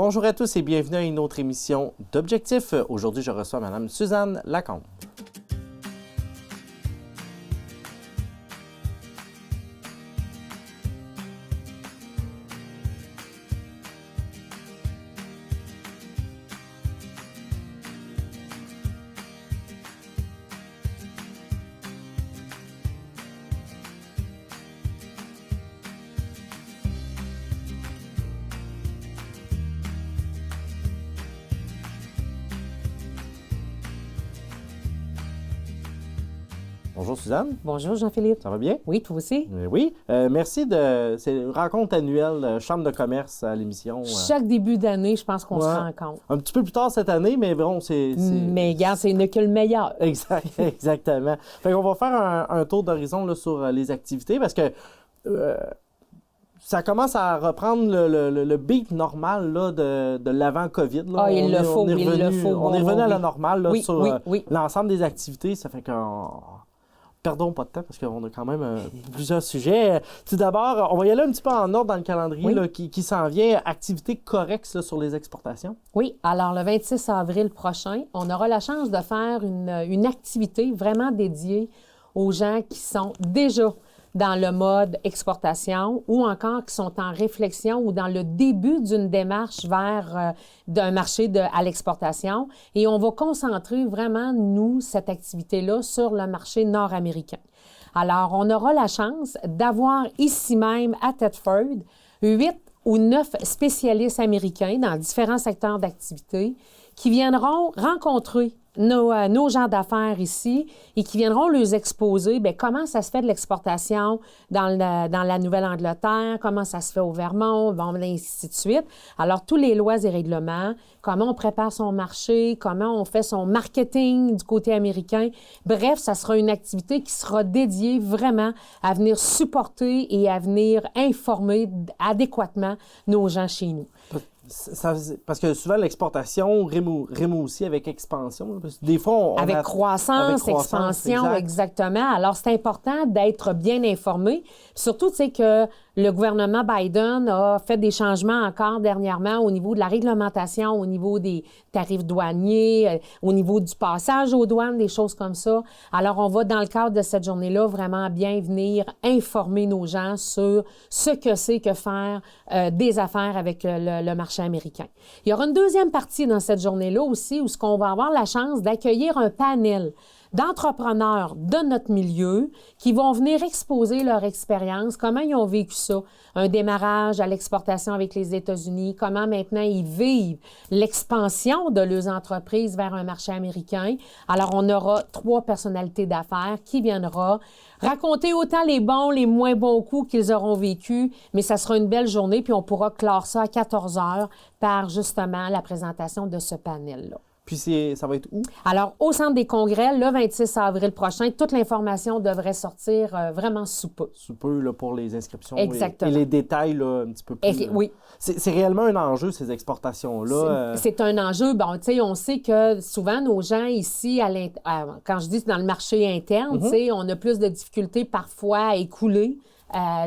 Bonjour à tous et bienvenue à une autre émission d'Objectif. Aujourd'hui, je reçois Mme Suzanne Lacombe. Bonjour Suzanne. Bonjour Jean-Philippe. Ça va bien? Oui, toi aussi? Oui. Merci c'est une rencontre annuelle Chambre de commerce à l'émission. Chaque début d'année, je pense qu'on se rencontre. Un petit peu plus tard cette année, mais bon, c'est... Mais regarde, c'est que le meilleur. Exactement. Fait qu'on va faire un tour d'horizon là, sur les activités parce que ça commence à reprendre le beat normal là, de l'avant-COVID. Là. Ah, il le faut. On est revenu à la normale là, sur l'ensemble des activités. Ça fait qu'on... Perdons pas de temps parce qu'on a quand même plusieurs sujets. Tout d'abord, on va y aller un petit peu en ordre dans le calendrier là, qui s'en vient. Activité correcte là, sur les exportations. Oui, alors le 26 avril prochain, on aura la chance de faire une activité vraiment dédiée aux gens qui sont déjà dans le mode exportation ou encore qui sont en réflexion ou dans le début d'une démarche vers d'un marché à l'exportation. Et on va concentrer vraiment, nous, cette activité-là sur le marché nord-américain. Alors, on aura la chance d'avoir ici même à Thetford 8 ou 9 spécialistes américains dans différents secteurs d'activité qui viendront rencontrer nos gens d'affaires ici et qui viendront leur exposer bien, comment ça se fait de l'exportation dans la Nouvelle-Angleterre, comment ça se fait au Vermont, bon, ainsi de suite. Alors, tous les lois et règlements, comment on prépare son marché, comment on fait son marketing du côté américain. Bref, ça sera une activité qui sera dédiée vraiment à venir supporter et à venir informer adéquatement nos gens chez nous. Parce que souvent, l'exportation rime aussi avec expansion. Des fois, avec croissance, expansion, exactement. Alors, c'est important d'être bien informé. Surtout, tu sais, que le gouvernement Biden a fait des changements encore dernièrement au niveau de la réglementation, au niveau des tarifs douaniers, au niveau du passage aux douanes, des choses comme ça. Alors, on va, dans le cadre de cette journée-là, vraiment bien venir informer nos gens sur ce que c'est que faire des affaires avec le marché américain. Il y aura une deuxième partie dans cette journée-là aussi où on va avoir la chance d'accueillir un panel d'entrepreneurs de notre milieu qui vont venir exposer leur expérience, comment ils ont vécu ça, un démarrage à l'exportation avec les États-Unis, comment maintenant ils vivent l'expansion de leurs entreprises vers un marché américain. Alors, on aura 3 personnalités d'affaires qui viendront raconter autant les bons, les moins bons coups qu'ils auront vécus, mais ça sera une belle journée, puis on pourra clore ça à 14 heures par justement la présentation de ce panel-là. Puis ça va être où? Alors, au Centre des congrès, le 26 avril prochain, toute l'information devrait sortir vraiment sous peu. Sous peu, là, pour les inscriptions. Exactement. Et les détails, là, un petit peu plus. Oui. C'est réellement un enjeu, ces exportations-là. C'est un enjeu. Bon, tu sais, on sait que souvent, nos gens ici, quand je dis dans le marché interne, tu sais, on a plus de difficultés parfois à écouler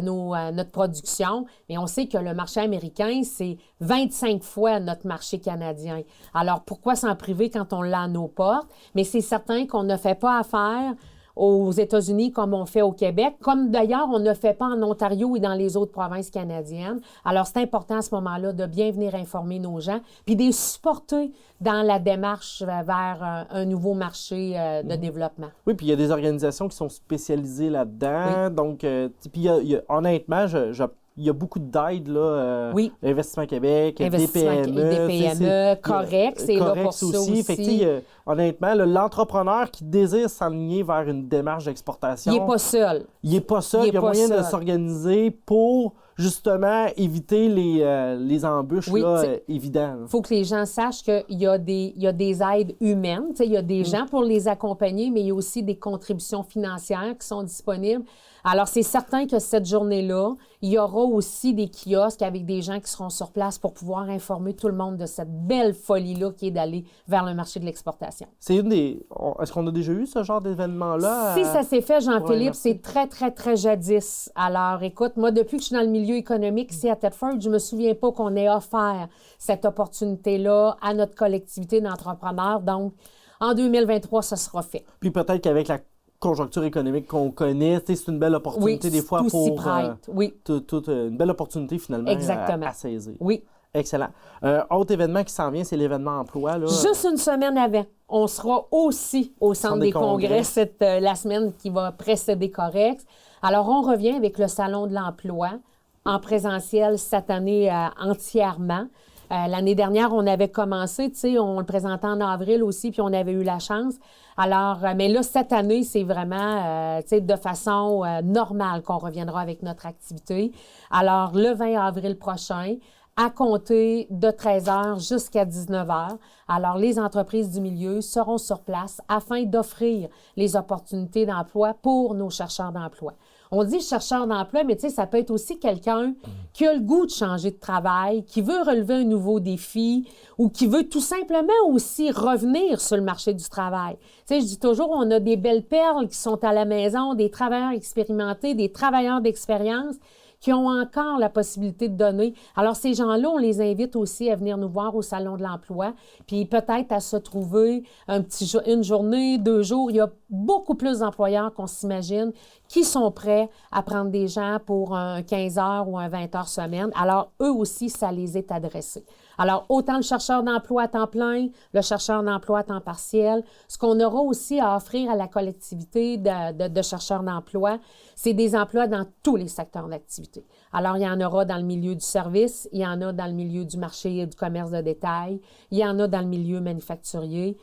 notre production, mais on sait que le marché américain, c'est 25 fois notre marché canadien. Alors, pourquoi s'en priver quand on l'a à nos portes? Mais c'est certain qu'on ne fait pas affaire aux États-Unis comme on fait au Québec, comme d'ailleurs on ne fait pas en Ontario et dans les autres provinces canadiennes. Alors, c'est important à ce moment-là de bien venir informer nos gens puis de les supporter dans la démarche vers un nouveau marché de développement. Oui, puis il y a des organisations qui sont spécialisées là-dedans. Oui. Donc, puis honnêtement, il y a beaucoup d'aide, là. Investissement Québec, des PME. Correct, c'est là pour ça aussi. Fait que, honnêtement, l'entrepreneur qui désire s'aligner vers une démarche d'exportation... Il n'est pas seul. Il n'est pas seul. Il y a moyen de s'organiser pour, justement, éviter les embûches évidentes. Il faut que les gens sachent qu'il y a des aides humaines. Il y a des gens pour les accompagner, mais il y a aussi des contributions financières qui sont disponibles. Alors, c'est certain que cette journée-là, il y aura aussi des kiosques avec des gens qui seront sur place pour pouvoir informer tout le monde de cette belle folie-là qui est d'aller vers le marché de l'exportation. exportation. Est-ce qu'on a déjà eu ce genre d'événement-là? Si ça s'est fait, Jean-Philippe, c'est très, très, très jadis. Alors, écoute, moi, depuis que je suis dans le milieu économique ici à Thetford, je ne me souviens pas qu'on ait offert cette opportunité-là à notre collectivité d'entrepreneurs. Donc, en 2023, ça sera fait. Puis peut-être qu'avec la conjoncture économique qu'on connaît, c'est une belle opportunité des fois pour... une belle opportunité finalement à saisir. Oui. Excellent. Autre événement qui s'en vient, c'est l'événement emploi. Là. Juste une semaine avant, on sera aussi au Centre des congrès la semaine qui va précéder Corex. Alors, on revient avec le Salon de l'emploi en présentiel cette année entièrement. L'année dernière, on avait commencé, tu sais, on le présentait en avril aussi, puis on avait eu la chance. Alors, mais là, cette année, c'est vraiment, tu sais, de façon normale qu'on reviendra avec notre activité. Alors, le 20 avril prochain, à compter de 13 h jusqu'à 19 h. Alors, les entreprises du milieu seront sur place afin d'offrir les opportunités d'emploi pour nos chercheurs d'emploi. On dit chercheur d'emploi, mais tu sais, ça peut être aussi quelqu'un qui a le goût de changer de travail, qui veut relever un nouveau défi ou qui veut tout simplement aussi revenir sur le marché du travail. Tu sais, je dis toujours, on a des belles perles qui sont à la maison, des travailleurs expérimentés, des travailleurs d'expérience qui ont encore la possibilité de donner. Alors, ces gens-là, on les invite aussi à venir nous voir au Salon de l'emploi, puis peut-être à se trouver une journée, 2 jours. Il y a beaucoup plus d'employeurs qu'on s'imagine qui sont prêts à prendre des gens pour un 15 heures ou un 20 heures semaine. Alors, eux aussi, ça les est adressé. Alors, autant le chercheur d'emploi à temps plein, le chercheur d'emploi à temps partiel. Ce qu'on aura aussi à offrir à la collectivité de chercheurs d'emploi, c'est des emplois dans tous les secteurs d'activité. Alors, il y en aura dans le milieu du service, il y en a dans le milieu du marché et du commerce de détail, il y en a dans le milieu manufacturier.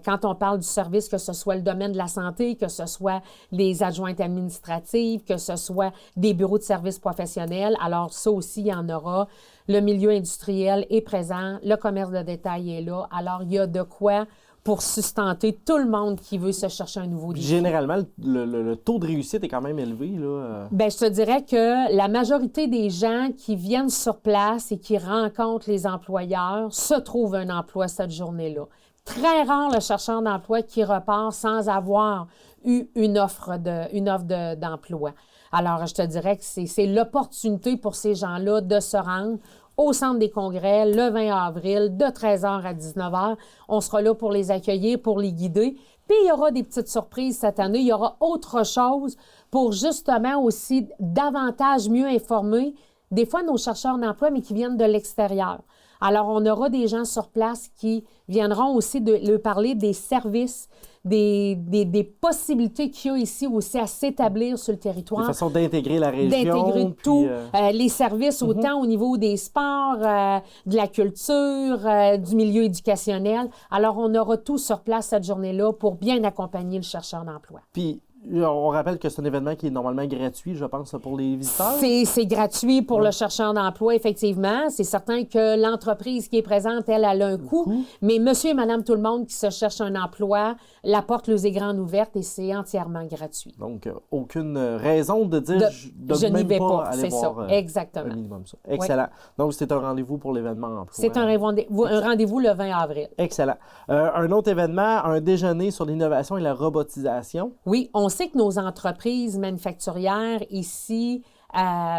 Quand on parle du service, que ce soit le domaine de la santé, que ce soit les adjointes administratives, que ce soit des bureaux de services professionnels, alors ça aussi, il y en aura. Le milieu industriel est présent, le commerce de détail est là. Alors, il y a de quoi pour sustenter tout le monde qui veut se chercher un nouveau défi. Généralement, le taux de réussite est quand même élevé, là. Bien, je te dirais que la majorité des gens qui viennent sur place et qui rencontrent les employeurs se trouvent un emploi cette journée-là. Très rare le chercheur d'emploi qui repart sans avoir eu une offre d'emploi. Alors, je te dirais que c'est l'opportunité pour ces gens-là de se rendre au Centre des congrès le 20 avril de 13 h à 19 h. On sera là pour les accueillir, pour les guider. Puis, il y aura des petites surprises cette année. Il y aura autre chose pour justement aussi davantage mieux informer des fois nos chercheurs d'emploi, mais qui viennent de l'extérieur. Alors, on aura des gens sur place qui viendront aussi de leur parler des services, des possibilités qu'il y a ici aussi à s'établir sur le territoire. De façon d'intégrer la région. D'intégrer tout. Les services, autant au niveau des sports, de la culture, du milieu éducationnel. Alors, on aura tout sur place cette journée-là pour bien accompagner le chercheur d'emploi. Puis, on rappelle que c'est un événement qui est normalement gratuit, je pense, pour les visiteurs. C'est gratuit pour le chercheur d'emploi, effectivement. C'est certain que l'entreprise qui est présente, elle a un coût. Mais monsieur et madame tout le monde qui se cherche un emploi, la porte leur est grande ouverte et c'est entièrement gratuit. Donc, aucune raison de dire je n'y vais pas. Aller voir ça. Exactement. Un minimum ça. Excellent. Oui. Donc, c'est un rendez-vous pour l'événement emploi. C'est un rendez-vous le 20 avril. Excellent. Un autre événement, un déjeuner sur l'innovation et la robotisation. Oui, on sait que nos entreprises manufacturières ici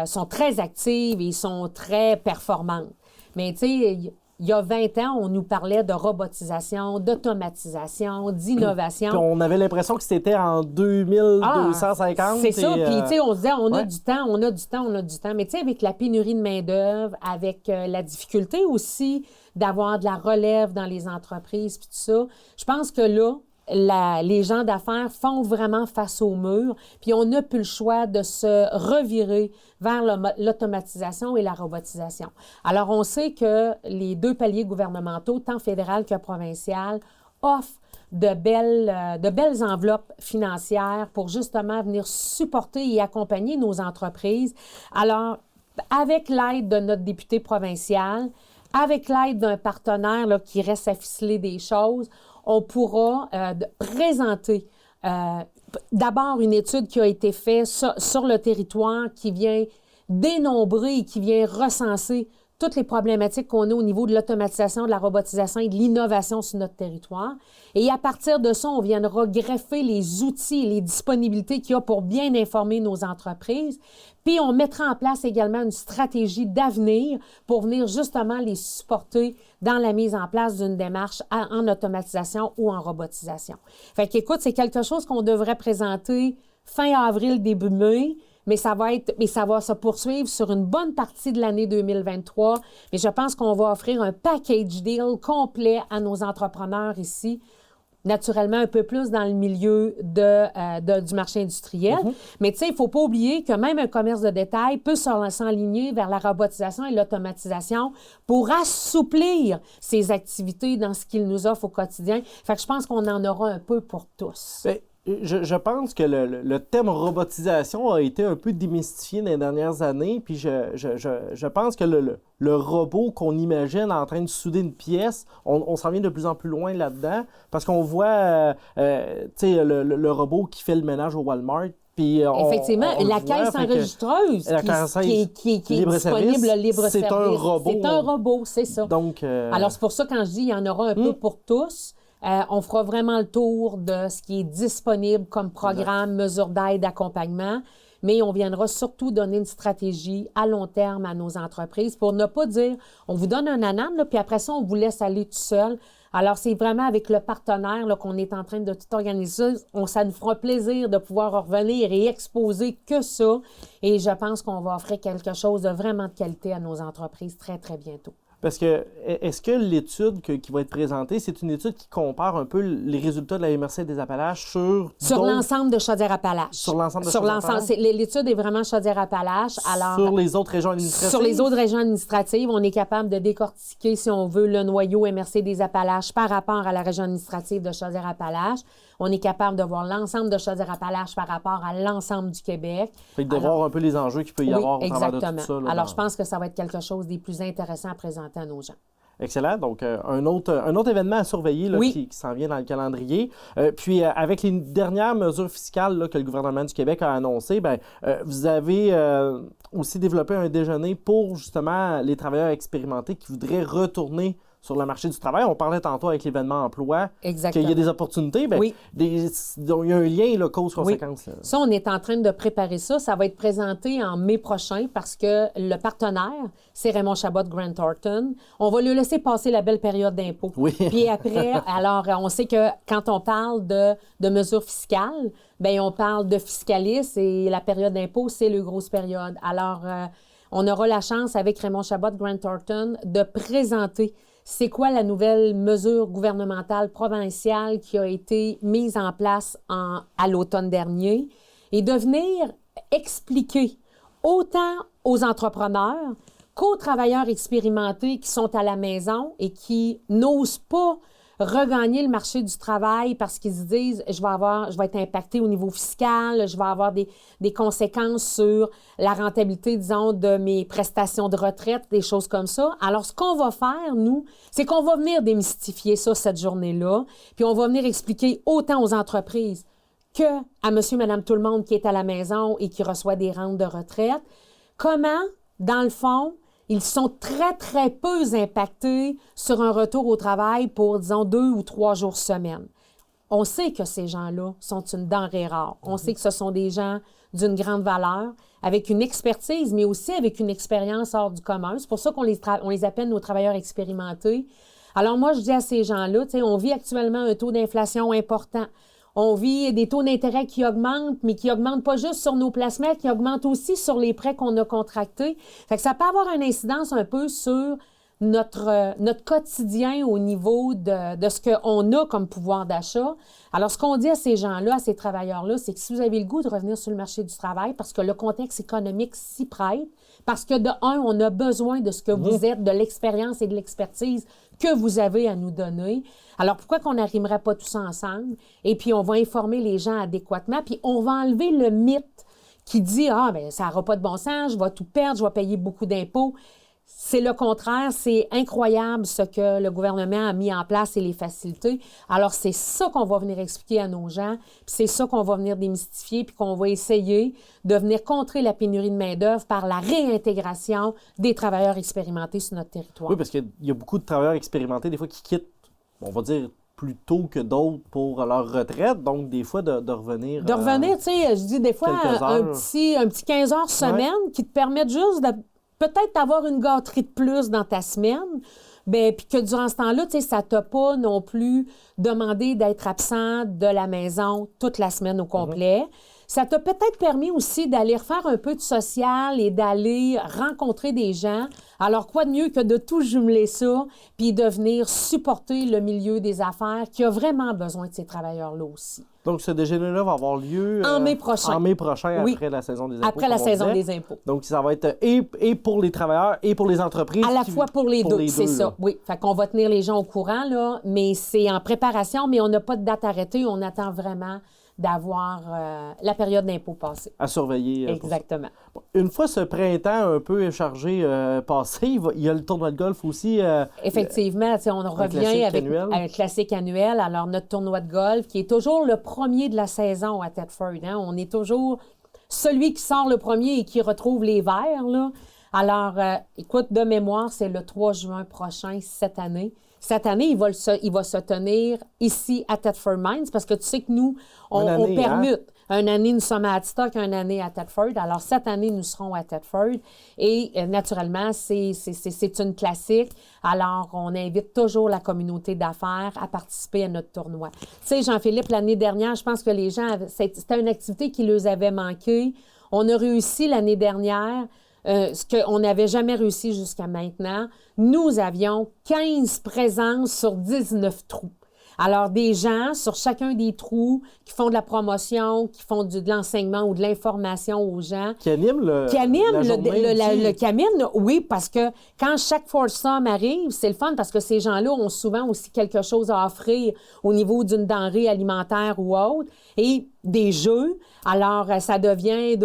sont très actives et sont très performantes. Mais tu sais, il y a 20 ans, on nous parlait de robotisation, d'automatisation, d'innovation. Puis on avait l'impression que c'était en 2250. C'est ça. Puis, tu sais, on se disait, on a du temps. Mais tu sais, avec la pénurie de main-d'œuvre, avec la difficulté aussi d'avoir de la relève dans les entreprises, puis tout ça, je pense que là, les gens d'affaires font vraiment face au mur, puis on n'a plus le choix de se revirer vers l'automatisation et la robotisation. Alors, on sait que les 2 paliers gouvernementaux, tant fédéral que provincial, offrent de belles enveloppes financières pour justement venir supporter et accompagner nos entreprises. Alors, avec l'aide de notre député provincial, avec l'aide d'un partenaire là, qui reste à ficeler des choses, on pourra présenter d'abord une étude qui a été faite sur le territoire qui vient dénombrer et qui vient recenser toutes les problématiques qu'on a au niveau de l'automatisation, de la robotisation et de l'innovation sur notre territoire. Et à partir de ça, on viendra greffer les outils et les disponibilités qu'il y a pour bien informer nos entreprises. Puis, on mettra en place également une stratégie d'avenir pour venir justement les supporter dans la mise en place d'une démarche en automatisation ou en robotisation. Fait qu'écoute, c'est quelque chose qu'on devrait présenter fin avril, début mai, mais ça va se poursuivre sur une bonne partie de l'année 2023. Mais je pense qu'on va offrir un package deal complet à nos entrepreneurs ici. Naturellement, un peu plus dans le milieu du marché industriel. Mais tu sais, il ne faut pas oublier que même un commerce de détail peut s'enligner vers la robotisation et l'automatisation pour assouplir ses activités dans ce qu'il nous offre au quotidien. Fait que je pense qu'on en aura un peu pour tous. Bien, je pense que le terme robotisation a été un peu démystifié dans les dernières années, puis je pense que le robot qu'on imagine en train de souder une pièce, on s'en vient de plus en plus loin là-dedans, parce qu'on voit le robot qui fait le ménage au Walmart. Puis effectivement, la caisse enregistreuse qui est disponible libre-service. C'est un robot. C'est un robot, c'est ça. Donc, alors, c'est pour ça, quand je dis qu'il y en aura un peu pour tous, on fera vraiment le tour de ce qui est disponible comme programme, mesure d'aide, d'accompagnement, mais on viendra surtout donner une stratégie à long terme à nos entreprises pour ne pas dire on vous donne un ananas, puis après ça, on vous laisse aller tout seul. Alors, c'est vraiment avec le partenaire là, qu'on est en train de tout organiser. Ça nous fera plaisir de pouvoir revenir et exposer que ça. Et je pense qu'on va offrir quelque chose de vraiment de qualité à nos entreprises très, très bientôt. Parce que, est-ce que l'étude qui va être présentée, c'est une étude qui compare un peu les résultats de la MRC des Appalaches sur l'ensemble de Chaudière-Appalaches. Sur l'ensemble de Chaudière-Appalaches. L'étude est vraiment Chaudière-Appalaches. Sur les autres régions administratives? Sur les autres régions administratives, on est capable de décortiquer, si on veut, le noyau MRC des Appalaches par rapport à la région administrative de Chaudière-Appalaches. On est capable de voir l'ensemble de Chaudière-Appalaches par rapport à l'ensemble du Québec. Fait que de voir un peu les enjeux qu'il peut y avoir au travers de tout ça. Alors, je pense que ça va être quelque chose des plus intéressants à présenter à nos gens. Excellent. Donc, un autre événement à surveiller là, qui s'en vient dans le calendrier. Puis, avec les dernières mesures fiscales là, que le gouvernement du Québec a annoncées, vous avez aussi développé un déjeuner pour, justement, les travailleurs expérimentés qui voudraient retourner sur le marché du travail. On parlait tantôt avec l'événement emploi qu'il y a des opportunités. Il y a un lien, là, cause-conséquence. Oui. Ça, on est en train de préparer ça. Ça va être présenté en mai prochain parce que le partenaire, c'est Raymond Chabot de Grant Thornton. On va lui laisser passer la belle période d'impôt. Oui. Puis après, alors, on sait que quand on parle de mesures fiscales, bien, on parle de fiscalistes et la période d'impôt, c'est le grosse période. Alors, on aura la chance, avec Raymond Chabot de Grant Thornton, de présenter c'est quoi la nouvelle mesure gouvernementale provinciale qui a été mise en place à l'automne dernier et de venir expliquer autant aux entrepreneurs qu'aux travailleurs expérimentés qui sont à la maison et qui n'osent pas regagner le marché du travail parce qu'ils se disent je vais être impacté au niveau fiscal, je vais avoir des conséquences sur la rentabilité, disons, de mes prestations de retraite, des choses comme ça. Alors, ce qu'on va faire, nous, c'est qu'on va venir démystifier ça cette journée-là, puis on va venir expliquer autant aux entreprises que à monsieur, madame, tout le monde qui est à la maison et qui reçoit des rentes de retraite, comment, dans le fond, ils sont très, très peu impactés sur un retour au travail pour, disons, 2 ou 3 jours semaine. On sait que ces gens-là sont une denrée rare. On sait que ce sont des gens d'une grande valeur, avec une expertise, mais aussi avec une expérience hors du commun. C'est pour ça qu'on les appelle nos travailleurs expérimentés. Alors moi, je dis à ces gens-là, tu sais, on vit actuellement un taux d'inflation important. On vit des taux d'intérêt qui augmentent, mais qui n'augmentent pas juste sur nos placements, qui augmentent aussi sur les prêts qu'on a contractés. Fait que ça peut avoir une incidence un peu sur notre quotidien au niveau de ce qu'on a comme pouvoir d'achat. Alors, ce qu'on dit à ces gens-là, à ces travailleurs-là, c'est que si vous avez le goût de revenir sur le marché du travail, parce que le contexte économique s'y prête, parce que de un, on a besoin de ce que vous êtes, de l'expérience et de l'expertise que vous avez à nous donner. Alors, pourquoi qu'on n'arrimerait pas tous ensemble? Et puis, on va informer les gens adéquatement, puis on va enlever le mythe qui dit « Ah, bien, ça n'aura pas de bon sens, je vais tout perdre, je vais payer beaucoup d'impôts. » c'est le contraire, c'est incroyable ce que le gouvernement a mis en place et les facilités. Alors, c'est ça qu'on va venir expliquer à nos gens, puis c'est ça qu'on va venir démystifier, puis qu'on va essayer de venir contrer la pénurie de main-d'œuvre par la réintégration des travailleurs expérimentés sur notre territoire. Oui, parce qu'il y a beaucoup de travailleurs expérimentés, des fois, qui quittent, on va dire, plus tôt que d'autres pour leur retraite, donc des fois de revenir... De revenir, tu sais, je dis des fois un petit 15 heures semaine qui te permettent juste de peut-être avoir une gâterie de plus dans ta semaine, bien, puis que durant ce temps-là, tu sais, ça t'a pas non plus demandé d'être absent de la maison toute la semaine au complet. Ça t'a peut-être permis aussi d'aller refaire un peu de social et d'aller rencontrer des gens. Alors, quoi de mieux que de tout jumeler ça puis de venir supporter le milieu des affaires qui a vraiment besoin de ces travailleurs-là aussi. Donc, ce déjeuner-là va avoir lieu... en mai prochain. En mai prochain, après la saison des impôts. Après la saison des impôts. Donc, ça va être et pour les travailleurs et pour les entreprises. À la fois pour les deux, c'est ça. Oui, fait qu'on va tenir les gens au courant, là, mais c'est en préparation, mais on n'a pas de date arrêtée. On attend vraiment d'avoir la période d'impôt passée. À surveiller. Exactement. Une fois ce printemps un peu chargé passé, il y a le tournoi de golf aussi. Effectivement, on revient avec un classique annuel. Alors, notre tournoi de golf, qui est toujours le premier de la saison à Thetford. Hein? On est toujours celui qui sort le premier et qui retrouve les verts, là. Alors, écoute, de mémoire, c'est le 3 juin prochain, cette année. Cette année, il va se tenir ici à Thetford Mines parce que tu sais que nous, on permute. Hein? Une année, nous sommes à Adstock, une année à Thetford. Alors, cette année, nous serons à Thetford. Et naturellement, c'est une classique. Alors, on invite toujours la communauté d'affaires à participer à notre tournoi. Tu sais, Jean-Philippe, l'année dernière, je pense que les gens, c'était une activité qui leur avait manqué. On a réussi l'année dernière. Ce qu'on n'avait jamais réussi jusqu'à maintenant, nous avions 15 présences sur 19 trous. Alors, des gens sur chacun des trous qui font de la promotion, qui font de l'enseignement ou de l'information aux gens. Qui animent le oui, parce que quand chaque foursome arrive, c'est le fun parce que ces gens-là ont souvent aussi quelque chose à offrir au niveau d'une denrée alimentaire ou autre et des jeux. Alors, ça devient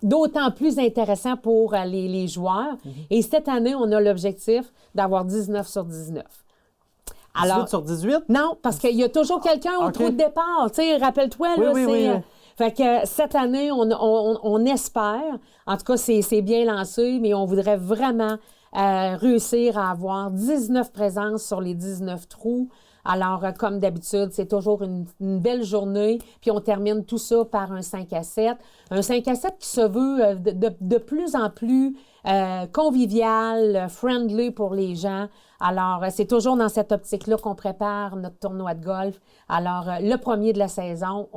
d'autant plus intéressant pour les joueurs. Et cette année, on a l'objectif d'avoir 19 sur 19. Alors, 18 sur 18? Non, parce qu'il y a toujours quelqu'un au trou de départ. Tu sais, rappelle-toi, oui. Fait que cette année, on espère, en tout cas, c'est bien lancé, mais on voudrait vraiment réussir à avoir 19 présences sur les 19 trous. Alors, comme d'habitude, c'est toujours une belle journée. Puis, on termine tout ça par un 5 à 7. Un 5 à 7 qui se veut de plus en plus convivial, friendly pour les gens. Alors, c'est toujours dans cette optique-là qu'on prépare notre tournoi de golf. Alors, le premier de la saison,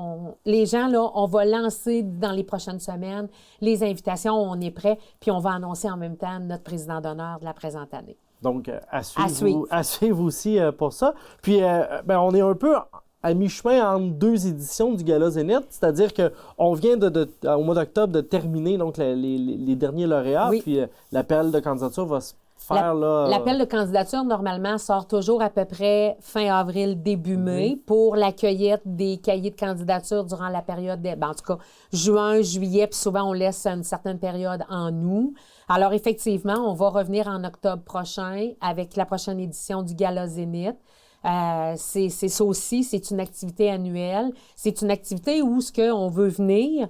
les gens, là, on va lancer dans les prochaines semaines les invitations, on est prêt, puis on va annoncer en même temps notre président d'honneur de la présente année. Donc, à suivre aussi pour ça. Puis, on est un peu à mi-chemin entre deux éditions du Gala Zénith, c'est-à-dire qu'on vient au mois d'octobre de terminer donc, les derniers lauréats, puis l'appel de candidature va se faire là... L'appel de candidature, normalement, sort toujours à peu près fin avril, début mai, pour la cueillette des cahiers de candidature durant la période, en tout cas, juin, juillet, puis souvent, on laisse une certaine période en août. Alors, effectivement, on va revenir en octobre prochain avec la prochaine édition du Gala Zénith. C'est ça aussi, c'est une activité annuelle. C'est une activité où on veut venir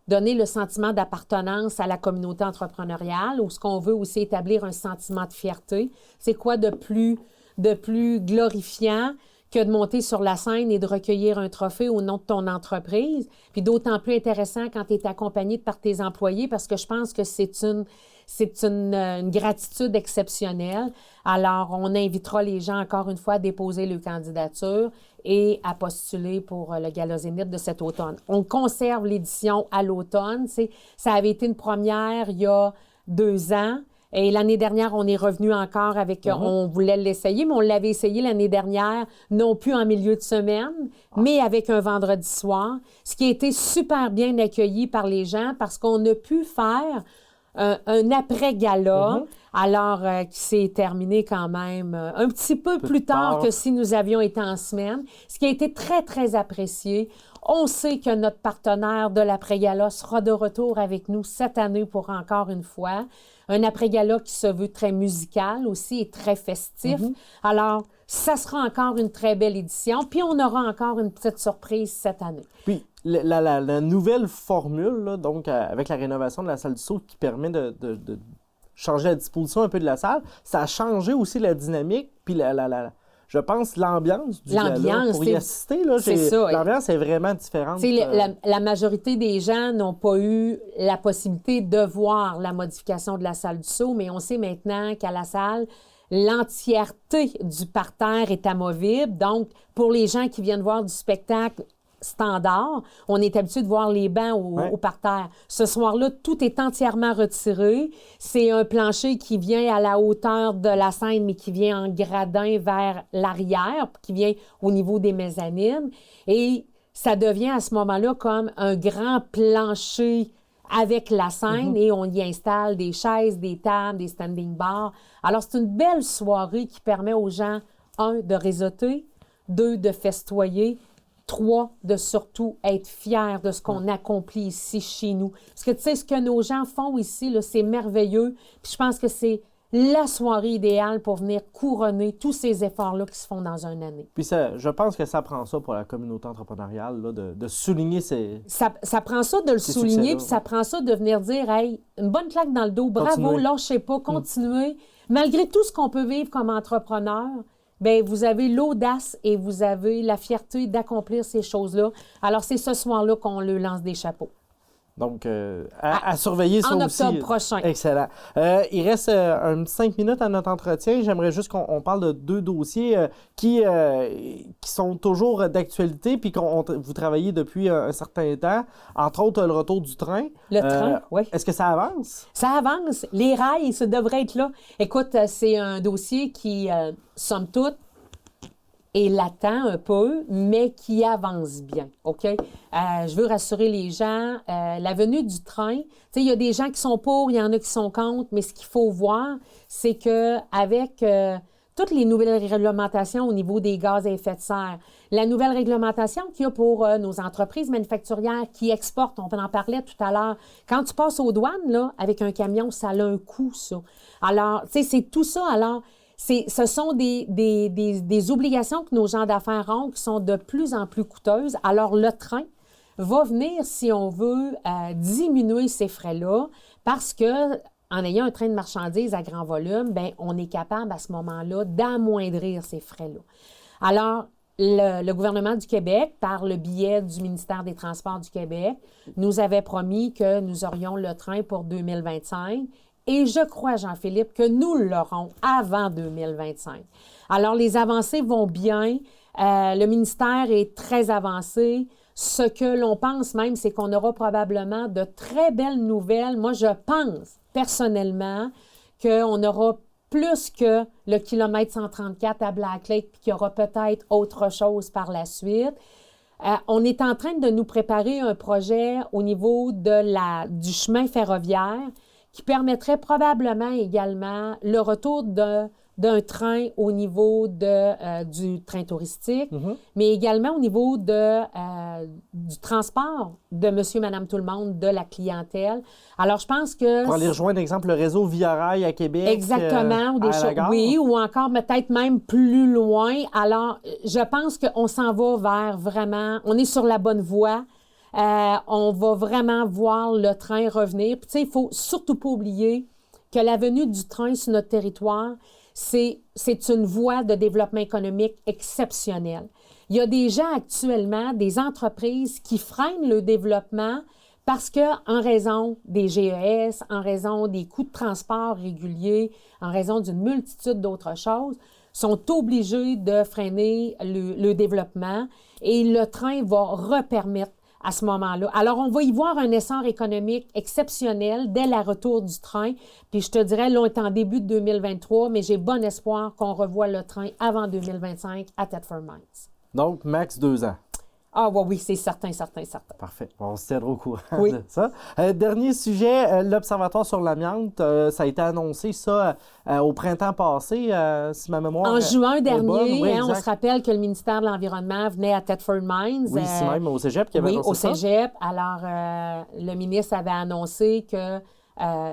donner le sentiment d'appartenance à la communauté entrepreneuriale, où on veut aussi établir un sentiment de fierté. C'est quoi de plus glorifiant que de monter sur la scène et de recueillir un trophée au nom de ton entreprise. Puis d'autant plus intéressant quand tu es accompagné par tes employés parce que je pense que c'est une gratitude exceptionnelle. Alors, on invitera les gens encore une fois à déposer leur candidature et à postuler pour le Gala Zénith de cet automne. On conserve l'édition à l'automne. Ça avait été une première il y a 2 ans. Et l'année dernière, on est revenu encore avec... On voulait l'essayer, mais on l'avait essayé l'année dernière, non plus en milieu de semaine, mais avec un vendredi soir, ce qui a été super bien accueilli par les gens parce qu'on a pu faire un après-gala, alors qui s'est terminé quand même un petit peu plus tard que si nous avions été en semaine, ce qui a été très, très apprécié. On sait que notre partenaire de l'après-gala sera de retour avec nous cette année pour encore une fois. Un après-gala qui se veut très musical aussi et très festif. Alors, ça sera encore une très belle édition. Puis, on aura encore une petite surprise cette année. Puis, la nouvelle formule, là, donc avec la rénovation de la salle du saut qui permet de changer la disposition un peu de la salle, ça a changé aussi la dynamique, puis je pense l'ambiance du gala pour y assister. Là, l'ambiance est vraiment différente. La majorité des gens n'ont pas eu la possibilité de voir la modification de la salle du saut, mais on sait maintenant qu'à la salle, l'entièreté du parterre est amovible. Donc, pour les gens qui viennent voir du spectacle standard, on est habitué de voir les bancs au parterre. Ce soir-là, tout est entièrement retiré. C'est un plancher qui vient à la hauteur de la scène, mais qui vient en gradin vers l'arrière, qui vient au niveau des mezzanines. Et ça devient à ce moment-là comme un grand plancher avec la scène et on y installe des chaises, des tables, des standing bars. Alors, c'est une belle soirée qui permet aux gens, 1, de réseauter, 2, de festoyer, 3, de surtout être fiers de ce qu'on accomplit ici chez nous. Parce que, tu sais, ce que nos gens font ici, là, c'est merveilleux. Puis je pense que c'est la soirée idéale pour venir couronner tous ces efforts-là qui se font dans une année. Puis je pense que ça prend ça pour la communauté entrepreneuriale, là, de souligner ces... Ça prend ça de le souligner, puis ça prend ça de venir dire, hey, une bonne claque dans le dos, bravo, lâchez pas, continuez. Malgré tout ce qu'on peut vivre comme entrepreneur, bien, vous avez l'audace et vous avez la fierté d'accomplir ces choses-là. Alors, c'est ce soir-là qu'on leur lance des chapeaux. Donc, à surveiller ça aussi. En octobre prochain. Excellent. Il reste 5 minutes à notre entretien. J'aimerais juste qu'on parle de 2 dossiers qui sont toujours d'actualité puis vous travaillez depuis un certain temps. Entre autres, le retour du train. Le train, oui. Est-ce que ça avance? Ça avance. Les rails, ça devrait être là. Écoute, c'est un dossier qui, somme toute, est latent un peu, mais qui avance bien, OK? Je veux rassurer les gens, la venue du train, tu sais, il y a des gens qui sont pour, il y en a qui sont contre, mais ce qu'il faut voir, c'est qu'avec toutes les nouvelles réglementations au niveau des gaz à effet de serre, la nouvelle réglementation qu'il y a pour nos entreprises manufacturières qui exportent, on en parlait tout à l'heure, quand tu passes aux douanes, là, avec un camion, ça a un coût, ça. Alors, tu sais, c'est tout ça, alors... Ce sont des obligations que nos gens d'affaires ont qui sont de plus en plus coûteuses. Alors, le train va venir, si on veut, diminuer ces frais-là parce que en ayant un train de marchandises à grand volume, bien, on est capable à ce moment-là d'amoindrir ces frais-là. Alors, le gouvernement du Québec, par le biais du ministère des Transports du Québec, nous avait promis que nous aurions le train pour 2025. Et je crois, Jean-Philippe, que nous l'aurons avant 2025. Alors, les avancées vont bien. Le ministère est très avancé. Ce que l'on pense même, c'est qu'on aura probablement de très belles nouvelles. Moi, je pense personnellement qu'on aura plus que le kilomètre 134 à Black Lake, puis qu'il y aura peut-être autre chose par la suite. On est en train de nous préparer un projet au niveau du chemin ferroviaire qui permettrait probablement également le retour d'un train au niveau du train touristique, mais également au niveau du transport de monsieur, madame, tout le monde, de la clientèle. Alors, je pense que... Pour aller rejoindre, exemple, le réseau Via Rail à Québec. Exactement, ou des choses. Oui, ou encore peut-être même plus loin. Alors, je pense qu'on s'en va vers vraiment... On est sur la bonne voie. On va vraiment voir le train revenir. Puis, tu sais, il ne faut surtout pas oublier que la venue du train sur notre territoire, c'est une voie de développement économique exceptionnelle. Il y a des gens actuellement, des entreprises qui freinent le développement parce qu'en raison des GES, en raison des coûts de transport réguliers, en raison d'une multitude d'autres choses, sont obligés de freiner le développement et le train va repermettre à ce moment-là. Alors, on va y voir un essor économique exceptionnel dès le retour du train. Puis, je te dirais, là, on est en début de 2023, mais j'ai bon espoir qu'on revoie le train avant 2025 à Thetford Mines. Donc, max 2 ans. Ah oui, c'est certain. Parfait. On se tiendra au courant oui. de ça. Dernier sujet, l'Observatoire sur l'amiante. Ça a été annoncé, ça, au printemps passé, si ma mémoire en juin dernier, oui, on se rappelle que le ministère de l'Environnement venait à Thetford Mines. Oui, ici même, au Cégep, qui avait annoncé ça. Oui, au Cégep. Alors, le ministre avait annoncé que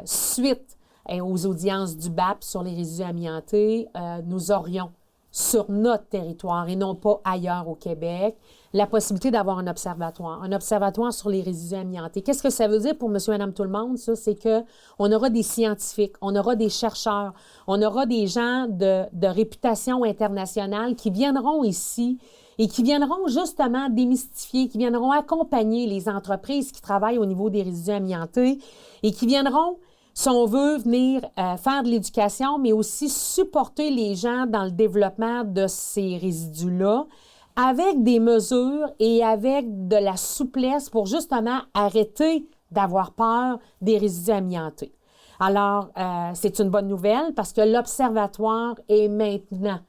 suite aux audiences du BAP sur les résidus amiantés, nous aurions sur notre territoire et non pas ailleurs au Québec, la possibilité d'avoir un observatoire sur les résidus amiantés. Qu'est-ce que ça veut dire pour monsieur et madame tout le monde, ça? C'est qu'on aura des scientifiques, on aura des chercheurs, on aura des gens de réputation internationale qui viendront ici et qui viendront justement démystifier, qui viendront accompagner les entreprises qui travaillent au niveau des résidus amiantés et qui viendront, si on veut, venir faire de l'éducation, mais aussi supporter les gens dans le développement de ces résidus-là avec des mesures et avec de la souplesse pour justement arrêter d'avoir peur des résidus amiantés. Alors, c'est une bonne nouvelle parce que l'Observatoire est maintenant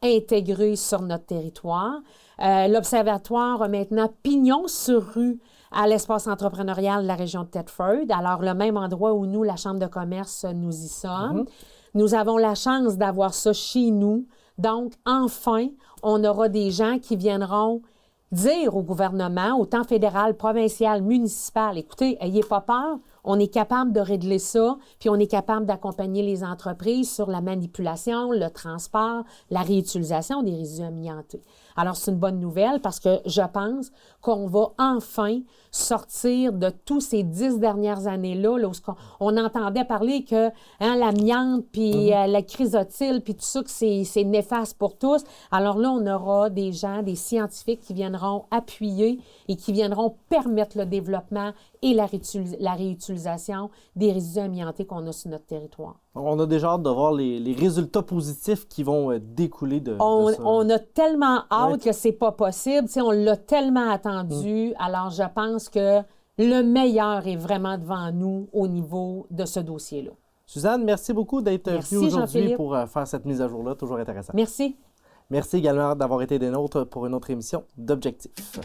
intégré sur notre territoire. L'Observatoire a maintenant pignon sur rue à l'espace entrepreneurial de la région de Thetford. Alors, le même endroit où nous, la Chambre de commerce, nous y sommes. Nous avons la chance d'avoir ça chez nous. Donc, enfin, on aura des gens qui viendront dire au gouvernement, autant fédéral, provincial, municipal, écoutez, ayez pas peur, on est capable de régler ça, puis on est capable d'accompagner les entreprises sur la manipulation, le transport, la réutilisation des résidus amiantés. Alors, c'est une bonne nouvelle parce que je pense qu'on va enfin sortir de tous ces 10 dernières années-là, là, où on entendait parler que l'amiante, puis la chrysotile, puis tout ça, que c'est néfaste pour tous. Alors là, on aura des gens, des scientifiques qui viendront appuyer et qui viendront permettre le développement et la réutilisation des résidus amiantés qu'on a sur notre territoire. On a déjà hâte de voir les résultats positifs qui vont découler de ça. On a tellement hâte que c'est pas possible. T'sais, on l'a tellement attendu. Alors, je pense que le meilleur est vraiment devant nous au niveau de ce dossier-là. Suzanne, merci beaucoup d'être venue aujourd'hui pour faire cette mise à jour-là. Toujours intéressant. Merci. Merci également d'avoir été des nôtres pour une autre émission d'Objectif.